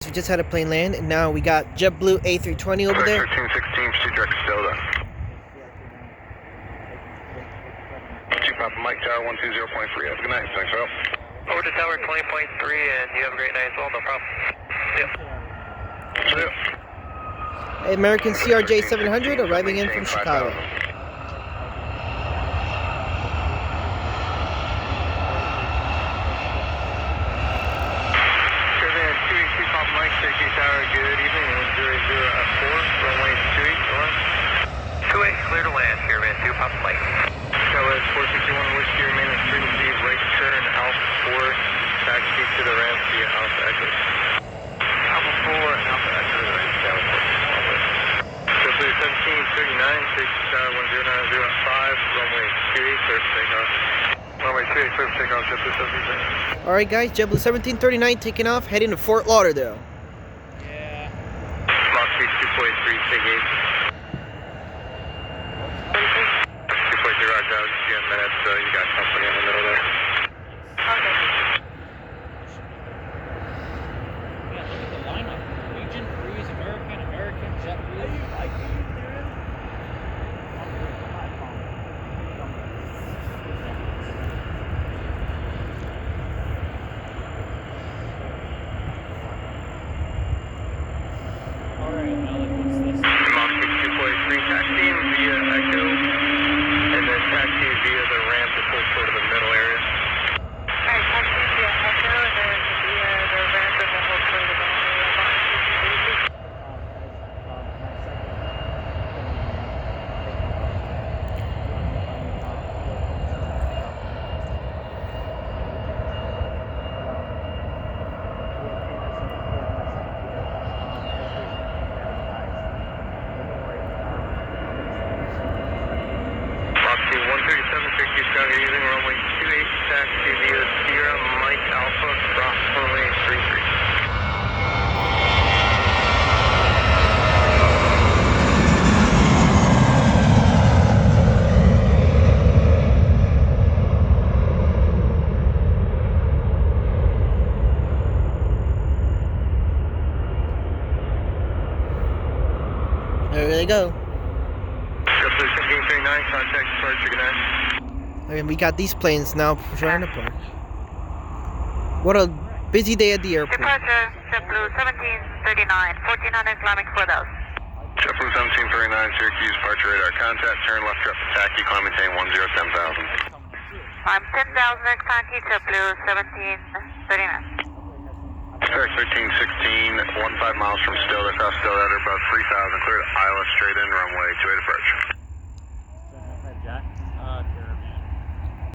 We just had a plane land, and now we got Jetblue A320 over there. 1316, proceed direct to Delta. Papa Mike Tower 120.3. Have a good night. Thanks, Earl. Over to Tower 20.3, and you have a great night as well. No problem. See ya. American CRJ 700 arriving in from Chicago. Papa Mike, Syracuse Tower, good evening, 100 at 4, runway 28, 28, clear to land, here, man, 2 Papa Mike. KLS 461, Whiskey, remain at frequency, right turn, Alpha 4, taxi to the ramp via Alpha Echo. Alpha 4, Alpha Echo to the ramp, down 4. Jetblue 1739, Syracuse Tower 1090 at 5, runway 28, clear for takeoff. Runway 28, clear for takeoff, Jetblue 1739. Alright guys, Jetblue 1739 taking off, heading to Fort Lauderdale. Yeah. Mach speed 2.3, take 8. 2.3, roger, I'll just see you in a minute, so you got company in the middle there. Okay. Yeah, look at the lineup. Regent, Breeze, American, JetBlue. Alright, now look, what's this? Mach speed 2.3, taxi via Echo, and then taxi via the ramp to pull sort of the middle area. Alright, taxi via Echo, and then via the ramp and then hold sort of the middle area. Mach speed 137, Syracuse Tower, using runway 28, taxi via Sierra Mike Alpha, cross runway 33. There they go. JetBlue 1739, contact departure, good night. And we got these planes now trying to park. What a busy day at the airport. Departure, JetBlue 1739, 1400 Islamic for those. JetBlue 1739, Syracuse, departure radar contact, turn left direct to taxi, climb maintain 10,000. I'm 10,000 taxi, JetBlue 1739. Spark 1316, 15 miles from Stillwater, across Stillwater, above 3,000, clear to Isla, straight in, runway 28 approach.